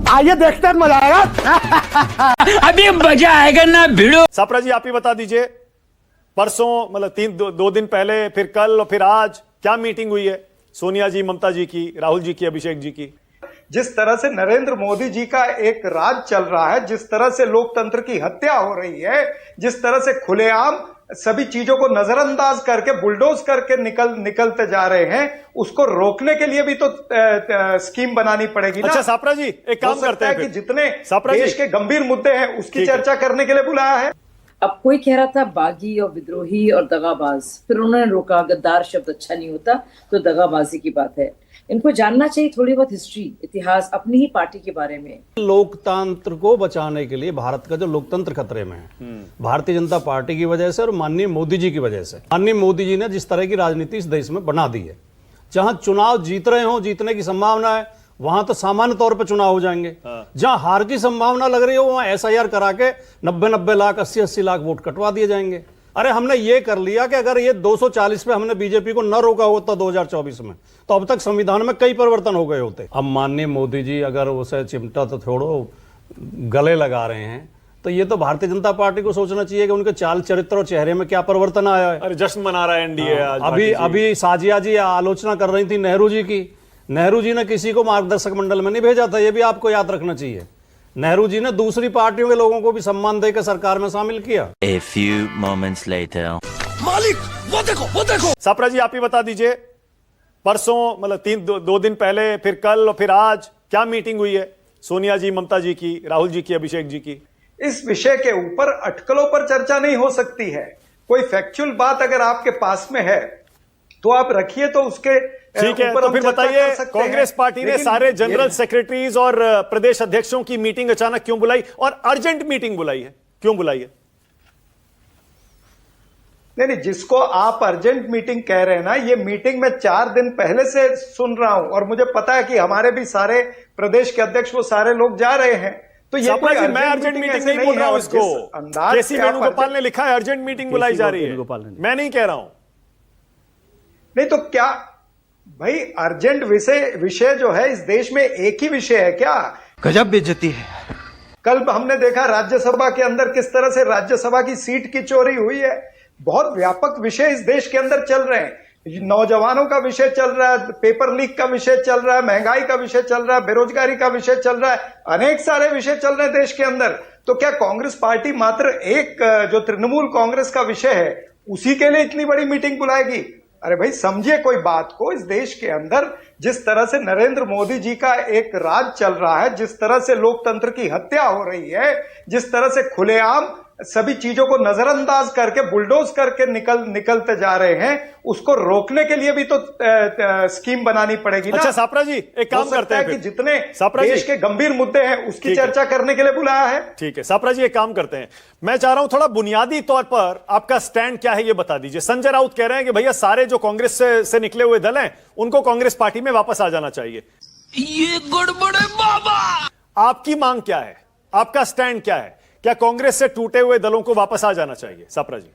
आइए देखते हैं, मजा आएगा। अभी मजा आएगा ना भिड़ो। सापरा जी आप ही बता दीजिए, परसों मतलब दो दिन पहले, फिर कल और फिर आज क्या मीटिंग हुई है सोनिया जी, ममता जी की, राहुल जी की, अभिषेक जी की? जिस तरह से नरेंद्र मोदी जी का एक राज चल रहा है, जिस तरह से लोकतंत्र की हत्या हो रही है, जिस तरह से खुलेआम सभी चीजों को नजरअंदाज करके बुलडोज करके निकलते जा रहे हैं, उसको रोकने के लिए भी तो स्कीम बनानी पड़ेगी ना। अच्छा सापरा जी एक काम करते हैं कि जितने सापरा देश के गंभीर मुद्दे हैं उसकी चर्चा करने के लिए बुलाया है। अब कोई कह रहा था बागी और विद्रोही और दगाबाज, फिर उन्होंने रोका गद्दार शब्द अच्छा नहीं होता, तो दगाबाजी की बात है। इनको जानना चाहिए थोड़ी बहुत हिस्ट्री, इतिहास अपनी ही पार्टी के बारे में। लोकतंत्र को बचाने के लिए भारत का जो लोकतंत्र खतरे में है, भारतीय जनता पार्टी की वजह से और माननीय मोदी जी की वजह से। माननीय मोदी जी ने जिस तरह की राजनीति इस देश में बना दी है, जहां चुनाव जीत रहे हो, जीतने की संभावना है, वहां तो सामान्य तौर पर चुनाव हो जाएंगे। जहां हार की संभावना लग रही हो, वहां एसआईआर करा के 90-90 लाख 80-80 लाख वोट कटवा दिए जाएंगे। अरे हमने ये कर लिया कि अगर ये 240 पे हमने बीजेपी को न रोका होता 2024 में, तो अब तक संविधान में कई परिवर्तन हो गए होते। अब माननीय मोदी जी अगर उसे चिमटा तो छोड़ो गले लगा रहे हैं, तो ये तो भारतीय जनता पार्टी को सोचना चाहिए कि उनके चाल चरित्र और चेहरे में क्या परिवर्तन आया है। अरे जश्न मना रहा है एनडीए आज। अभी साजिया जी आलोचना कर रही थी नेहरू जी की। नेहरू जी ने किसी को मार्गदर्शक मंडल में नहीं भेजा था, ये भी आपको याद रखना चाहिए। नेहरू जी ने दूसरी पार्टियों के लोगों को भी सम्मान देकर सरकार में शामिल किया। A few moments later. मालिक वो देखो। सापरा जी आप ही बता दीजिए, परसों मतलब दो दिन पहले, फिर कल और फिर आज क्या मीटिंग हुई है सोनिया जी, ममता जी की, राहुल जी की, अभिषेक जी की? इस विषय के ऊपर अटकलों पर चर्चा नहीं हो सकती है। कोई फैक्चुअल बात अगर आपके पास में है तो आप रखिए, तो उसके ठीक है। तो फिर बताइए, कांग्रेस पार्टी ने सारे जनरल सेक्रेटरीज और प्रदेश अध्यक्षों की मीटिंग अचानक क्यों बुलाई, और अर्जेंट मीटिंग बुलाई है, क्यों बुलाई है? नहीं, जिसको आप अर्जेंट मीटिंग कह रहे हैं ना, ये मीटिंग मैं 4 दिन पहले से सुन रहा हूं, और मुझे पता है कि हमारे भी सारे प्रदेश के अध्यक्ष, वो सारे लोग जा रहे हैं। तो ये कोई मैं अर्जेंट मीटिंग नहीं बोल रहा हूं, इसको केसी वेणुगोपाल ने लिखा है अर्जेंट मीटिंग बुलाई जा रही है, मैं नहीं कह रहा हूं। नहीं तो क्या भाई, अर्जेंट विषय जो है इस देश में एक ही विषय है क्या? गजब बेइज्जती है। कल हमने देखा राज्यसभा के अंदर किस तरह से राज्यसभा की सीट की चोरी हुई है। बहुत व्यापक विषय इस देश के अंदर चल रहे हैं। नौजवानों का विषय चल रहा है, पेपर लीक का विषय चल रहा है, महंगाई का विषय चल रहा है, बेरोजगारी का विषय चल रहा है, अनेक सारे विषय चल रहे हैं देश के अंदर। तो क्या कांग्रेस पार्टी मात्र एक जो तृणमूल कांग्रेस का विषय है उसी के लिए इतनी बड़ी मीटिंग बुलाएगी? अरे भाई समझिए कोई बात को। इस देश के अंदर जिस तरह से नरेंद्र मोदी जी का एक राज चल रहा है, जिस तरह से लोकतंत्र की हत्या हो रही है, जिस तरह से खुलेआम सभी चीजों को नजरअंदाज करके बुलडोज करके निकलते जा रहे हैं, उसको रोकने के लिए भी तो स्कीम बनानी पड़ेगी ना। अच्छा सापरा जी एक काम करते हैं कि जितने सापरा देश के गंभीर मुद्दे हैं उसकी चर्चा करने के लिए बुलाया है। ठीक है सापरा जी एक काम करते हैं, मैं चाह रहा हूं थोड़ा बुनियादी तौर पर आपका स्टैंड क्या है ये बता दीजिए। संजय राउत कह रहे हैं कि भैया सारे जो कांग्रेस से निकले हुए दल हैं उनको कांग्रेस पार्टी में वापस आ जाना चाहिए। ये गड़बड़ है बाबा। आपकी मांग क्या है, आपका स्टैंड क्या है? क्या कांग्रेस से टूटे हुए दलों को वापस आ जाना चाहिए? सापरा जी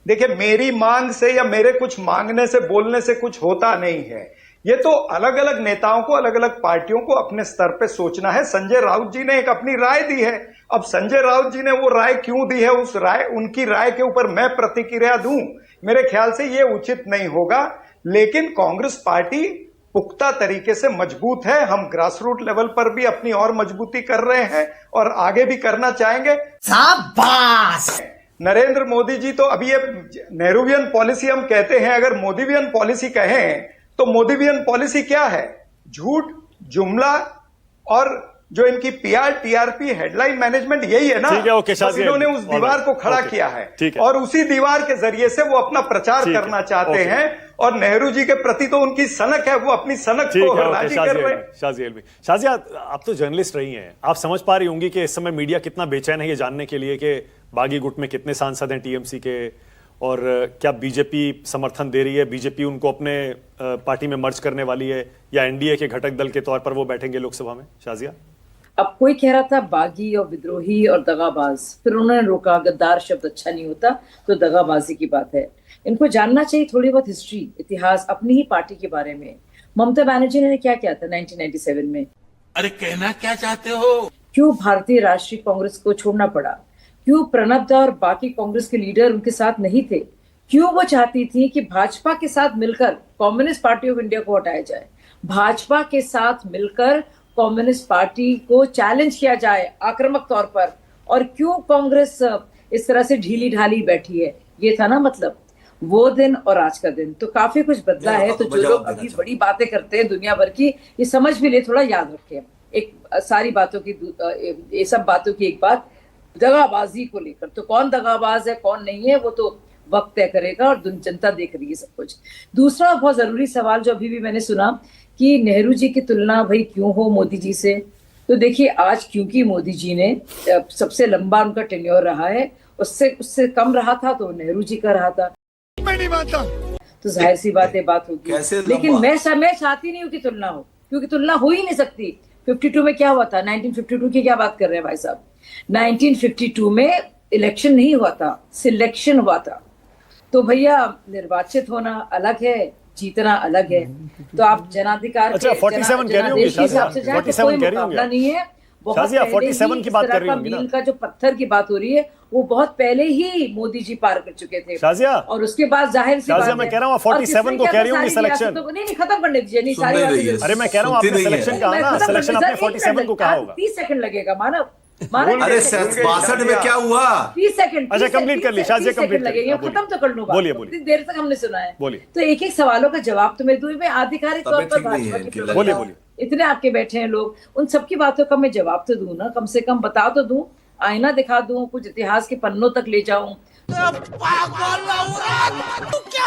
देखिए, मेरी मांग से या मेरे कुछ मांगने से, बोलने से कुछ होता नहीं है। ये तो अलग अलग नेताओं को, अलग अलग पार्टियों को अपने स्तर पे सोचना है। संजय राउत जी ने एक अपनी राय दी है। अब संजय राउत जी ने वो राय क्यों दी है, उनकी राय के ऊपर मैं प्रतिक्रिया दूं, मेरे ख्याल से ये उचित नहीं होगा। लेकिन कांग्रेस पार्टी पुख्ता तरीके से मजबूत है। हम ग्रासरूट लेवल पर भी अपनी और मजबूती कर रहे हैं और आगे भी करना चाहेंगे। शाबाश। नरेंद्र मोदी जी तो अभी ये नेहरूवियन पॉलिसी हम कहते हैं, अगर मोदीवियन पॉलिसी कहें तो मोदीवियन पॉलिसी क्या है? झूठ, जुमला और जो इनकी पीआर टीआरपी हेडलाइन मैनेजमेंट, यही है ना। ठीक है, ओके, बस इन्होंने उस दीवार को खड़ा किया है और उसी दीवार के जरिए से वो अपना प्रचार करना चाहते हैं। और नेहरू जी के प्रति तो उनकी सनक है, वो अपनी सनक को राजी कर रहे हैं। शाजिया आप तो जर्नलिस्ट रही हैं, आप समझ पा रही होंगी कि इस समय मीडिया कितना बेचैन है ये जानने के लिए कि बागी गुट में कितने सांसद हैं टीएमसी के, और क्या बीजेपी समर्थन दे रही है, बीजेपी उनको अपने पार्टी में मर्ज करने वाली है, या एनडीए के घटक दल के तौर पर वो बैठेंगे लोकसभा में? शाजिया अब कोई कह रहा था बागी और विद्रोही और दगाबाज, फिर उन्होंने रोका गद्दार शब्द अच्छा नहीं होता, तो दगाबाजी की बात है। इनको जानना चाहिए थोड़ी बहुत हिस्ट्री, इतिहास अपनी ही पार्टी के बारे में। ममता बनर्जी ने क्या किया था 1997 में? अरे कहना क्या चाहते हो? क्यों भारतीय राष्ट्रीय कांग्रेस को छोड़ना पड़ा? क्यों प्रणब दा और बाकी कांग्रेस के लीडर उनके साथ नहीं थे? क्यों वो चाहती थी कि भाजपा के साथ मिलकर कम्युनिस्ट पार्टी ऑफ इंडिया को हटाया जाए, भाजपा के साथ मिलकर कम्युनिस्ट पार्टी को चैलेंज किया जाए आक्रामक तौर पर? और क्यों कांग्रेस इस तरह से ढीली ढाली बैठी है? ये था ना मतलब वो दिन और आज का दिन, तो काफी कुछ बदला है। तो जो लोग अभी बड़ी बातें करते हैं दुनिया भर की, ये समझ भी ले, थोड़ा याद रखें एक सारी बातों की, ये सब बातों की एक बात, दगाबाजी को लेकर। तो कौन दगाबाज है कौन नहीं है वो तो वक्त तय करेगा और जनता देख रही है सब कुछ। दूसरा बहुत जरूरी सवाल जो अभी भी मैंने सुना कि नेहरू जी की तुलना भाई क्यों हो मोदी जी से, तो देखिए आज क्योंकि मोदी जी ने सबसे लंबा उनका टेन्योर रहा है, उससे कम रहा था तो नेहरू जी का रहा था, मैं नहीं मानता। तो जाहिर सी बात है बात होगी। लेकिन मैं चाहती नहीं हूँ कि तुलना हो, क्योंकि तुलना हो ही नहीं सकती। 52 में क्या हुआ था? 1952 की क्या बात कर रहे हैं भाई साहब? 1952 में इलेक्शन नहीं हुआ था, सिलेक्शन हुआ था। तो भैया निर्वाचित होना अलग है, जीतना अलग है। तो आप जनाधिकार अच्छा, 47 कह रही होंगी हिसाब से जाए तो कोई मुकाबला नहीं है। बहुत शाजिया, पहले 47 ही की इस बात तरह कर रही का होंगी ना? मील का जो पत्थर की बात हो रही है वो बहुत पहले ही मोदी जी पार कर चुके थे। शाजिया, और उसके बाद जाहिर सी बात शाजिया, है, मैं कह रहा हूँ और 47 किसने को क्या कह रही था होंगी सारी सिलेक्शन। रियासतों को? नहीं खत्म करने दीजिए, नहीं सारी बातें। अरे मैं कह रहा हूँ आपने सिलेक्शन कहा ना, सिलेक्शन आपने 47 को कहा होगा। 30 सेकंड लगेगा मानव। अरे 62 में क्या हुआ? 30 सेकंड। अच्छा, कंप्लीट कर ली शाजिया, कंप्लीट लगेगा, खत्म तो कर लूं बात। बोलिए इतनी देर तक हमने सुना है। बोलिए। तो एक एक सवालों का जवाब तो मैं दूं। मैं आधिकारिक तौर पर भाजपा की बोलिए, बोलिए। इतने आपके बैठे हैं लोग, उन सबकी बातों का मैं जवाब तो दूं ना, कम से कम बता तो दूं, आईना दिखा दूं, कुछ इतिहास के पन्नों तक ले जाऊं, क्या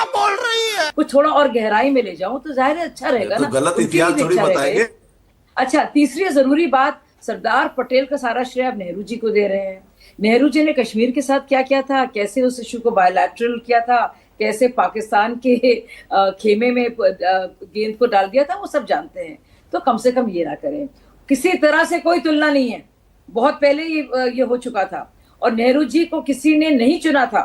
बोल रही है? कुछ थोड़ा और गहराई में ले जाऊं, तो जाहिर है अच्छा रहेगा ना। गलत उनके इतिहास लिए थोड़ी अच्छा बताएंगे। रहेगा। अच्छा, तीसरी जरूरी बात, सरदार पटेल का सारा श्रेय आप नेहरू जी को दे रहे हैं। नेहरू जी ने कश्मीर के साथ क्या किया था, कैसे उस इशू को बायलैटरल किया था, कैसे पाकिस्तान के खेमे में गेंद को डाल दिया था, वो सब जानते हैं। तो कम से कम ये ना करें, किसी तरह से कोई तुलना नहीं है, बहुत पहले ये हो चुका था। और नेहरू जी को किसी ने नहीं चुना था,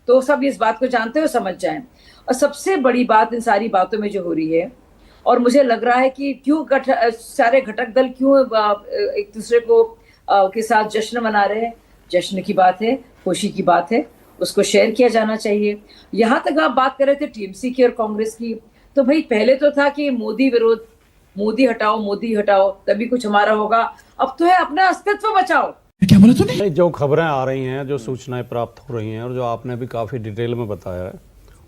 तो सब इस बात को जानते हो, समझ जाएं। और सबसे बड़ी बात इन सारी बातों में जो हो रही है, और मुझे लग रहा है कि क्यों सारे घटक दल क्यों एक दूसरे को के साथ जश्न मना रहे हैं। जश्न की बात है, खुशी की बात है, उसको शेयर किया जाना चाहिए। यहाँ तक आप बात कर रहे थे टीएमसी की और कांग्रेस की, तो भाई पहले तो था कि मोदी विरोध, मोदी हटाओ तभी कुछ हमारा होगा। अब तो है अपना अस्तित्व बचाओ। क्या बोला तूने? जो खबरें आ रही हैं, जो सूचनाएं प्राप्त हो रही हैं और जो आपने भी काफ़ी डिटेल में बताया है,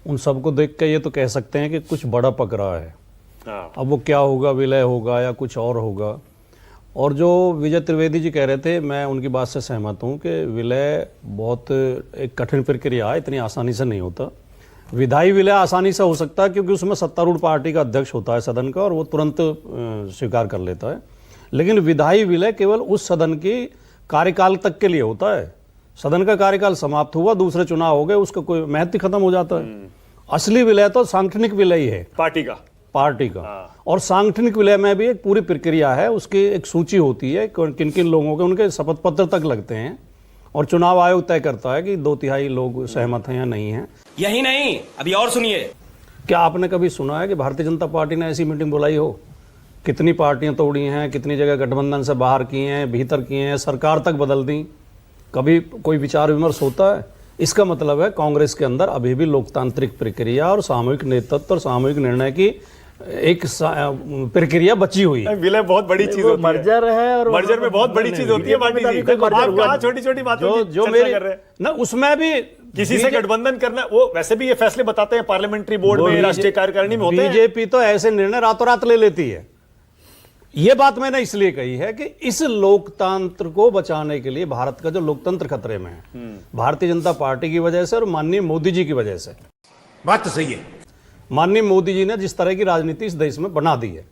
उन सबको देख के ये तो कह सकते हैं कि कुछ बड़ा पक रहा है। अब वो क्या होगा, विलय होगा या कुछ और होगा। और जो विजय त्रिवेदी जी कह रहे थे, मैं उनकी बात से सहमत हूँ कि विलय बहुत एक कठिन प्रक्रिया है, इतनी आसानी से नहीं होता। विधायी विलय आसानी से हो सकता है क्योंकि उसमें सत्तारूढ़ पार्टी का अध्यक्ष होता है सदन का, और वो तुरंत स्वीकार कर लेता है। लेकिन विधायी विलय केवल उस सदन की कार्यकाल तक के लिए होता है। सदन का कार्यकाल समाप्त हुआ, दूसरे चुनाव हो गए, उसका कोई महत्व खत्म हो जाता है। असली विलय तो सांगठनिक विलय ही है, पार्टी का। और सांगठनिक विलय में भी एक पूरी प्रक्रिया है, उसकी एक सूची होती है किन किन लोगों के, उनके शपथ पत्र तक लगते हैं, और चुनाव आयोग तय करता है कि 2/3 लोग सहमत हैं या नहीं हैं। यही नहीं, अभी और सुनिए। क्या आपने कभी सुना है कि भारतीय जनता पार्टी ने ऐसी मीटिंग बुलाई हो? कितनी पार्टियां तोड़ी हैं, कितनी जगह गठबंधन से बाहर किए हैं, भीतर किए हैं, सरकार तक बदल दी, कभी कोई विचार विमर्श होता है? इसका मतलब है कांग्रेस के अंदर अभी भी लोकतांत्रिक प्रक्रिया और सामूहिक नेतृत्व और सामूहिक निर्णय की एक प्रक्रिया बची हुई है। विलय बहुत बड़ी चीज होती है, मर्जर है, और मर्जर में बहुत बड़ी चीज होती है। छोटी-छोटी बातों जो मेरे कर रहे हैं ना, उसमें भी किसी से गठबंधन करना, वो वैसे भी ये फैसले बताते हैं पार्लियामेंट्री बोर्ड में, राष्ट्रीय कार्यकारिणी में होते हैं। बीजेपी तो ऐसे निर्णय रातों रात ले लेती है। ये बात मैंने इसलिए कही है कि इस लोकतंत्र को बचाने के लिए, भारत का जो लोकतंत्र खतरे में है, भारतीय जनता पार्टी की वजह से और माननीय मोदी जी की वजह से। बात तो सही है। माननीय मोदी जी ने जिस तरह की राजनीति इस देश में बना दी है,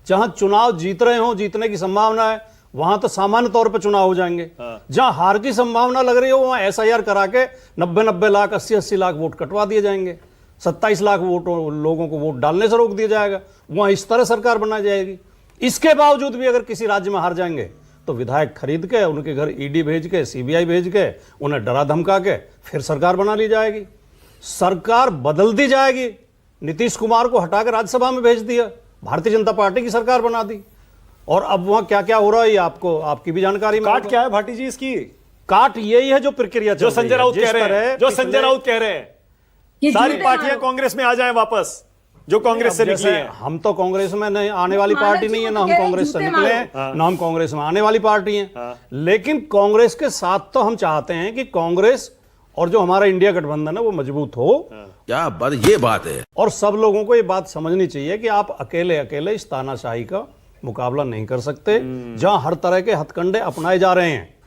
जहां चुनाव जीत रहे हो, जीतने की संभावना है, वहां तो सामान्य तौर पर चुनाव हो जाएंगे। जहां हार की संभावना लग रही हो, वहां SIR करा के 90 लाख 80 लाख वोट कटवा दिए जाएंगे, 27 लाख वोट लोगों को वोट डालने से रोक दिया जाएगा। वहां इस तरह सरकार बनाई जाएगी। इसके बावजूद भी अगर किसी राज्य में हार जाएंगे तो विधायक खरीद के, उनके घर ED भेज के, CBI भेज के, उन्हें डरा धमका के फिर सरकार बना ली जाएगी, सरकार बदल दी जाएगी। नीतीश कुमार को हटाकर राज्यसभा में भेज दिया, भारतीय जनता पार्टी की सरकार बना दी। और अब वहां क्या क्या हो रहा है ये आपको, आपकी भी जानकारी में काट क्या है भाटी जी इसकी? काट यही है जो प्रक्रिया जो संजय राउत कह रहे हैं, जो संजय राउत कह रहे हैं ये सारी झूठे पार्टियां आरोप। कांग्रेस में आ जाएं वापस, जो कांग्रेस से निकली हैं। हम तो कांग्रेस में नहीं आने वाली मानो पार्टी नहीं है, ना हम झूठ कह रहे, कांग्रेस से झूठे निकले मानो। हैं, ना हम कांग्रेस में आने वाली पार्टी हैं। लेकिन कांग्रेस के साथ तो हम चाहते हैं कि कांग्रेस और जो हमारा इंडिया गठबंधन है वो मजबूत हो। क्या बात, ये बात है। और सब लोगों को ये बात समझनी चाहिए कि आप अकेले अकेले इस तानाशाही का मुकाबला नहीं कर सकते, जहां हर तरह के हथकंडे अपनाए जा रहे हैं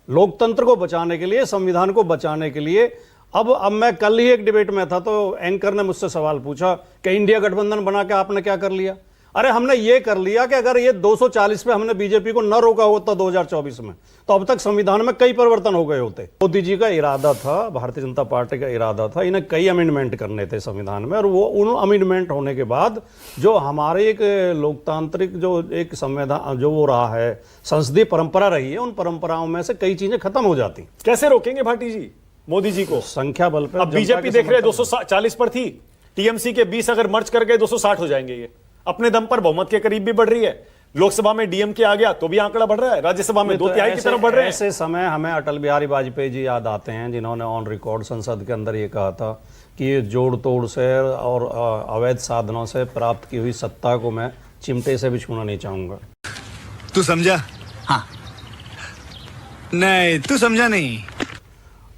लोकतंत्र को बचाने के लिए, संविधान को बचाने के लिए। अब मैं कल ही एक डिबेट में था तो एंकर ने मुझसे सवाल पूछा कि इंडिया गठबंधन बना के आपने क्या कर लिया? अरे हमने ये कर लिया कि अगर ये 240 पे हमने बीजेपी को न रोका होता 2024 में तो अब तक संविधान में कई परिवर्तन हो गए होते। मोदी जी का इरादा था, भारतीय जनता पार्टी का इरादा था, इन्हें कई अमेंडमेंट करने थे संविधान में, और वो उन अमेंडमेंट होने के बाद जो हमारे एक लोकतांत्रिक जो एक संविधान जो वो रहा है, संसदीय परंपरा रही है, उन परंपराओं में से कई चीजें खत्म हो जाती। कैसे रोकेंगे भाटी जी मोदी जी को? संख्या बल पे अब बीजेपी देख रहे 240 पर थी, टीएमसी के 20 अगर मर्ज कर गए 260 हो जाएंगे। ये अपने दम पर बहुमत के करीब भी बढ़ रही है। लोकसभा में डीएमके आ गया तो भी आंकड़ा बढ़ रहा है, राज्यसभा में 2/3 की तरफ बढ़ रहे हैं। ऐसे समय हमें अटल बिहारी वाजपेयी जी याद आते हैं, जिन्होंने ऑन रिकॉर्ड संसद के अंदर ये कहा था कि ये जोड़ तोड़ से और अवैध साधनों से प्राप्त की हुई सत्ता को मैं चिमटे से भी छूना नहीं चाहूंगा। तू समझा? हाँ। नहीं, तू समझा नहीं।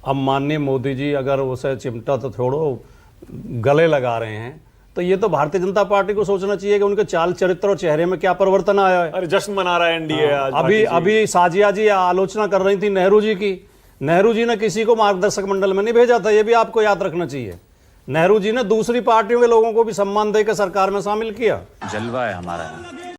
अब माननीय मोदी जी अगर उसे चिमटा तो छोड़ो गले लगा रहे हैं, तो ये तो भारतीय जनता पार्टी को सोचना चाहिए कि उनके चाल चरित्र और चेहरे में क्या परिवर्तन आया है। अरे जश्न मना रहा है एनडीए आज। अभी साजिया जी आलोचना कर रही थी नेहरू जी की। नेहरू जी ने किसी को मार्गदर्शक मंडल में नहीं भेजा था, ये भी आपको याद रखना चाहिए। नेहरू जी ने दूसरी पार्टियों के लोगों को भी सम्मान देकर सरकार में शामिल किया। जलवा है हमारा।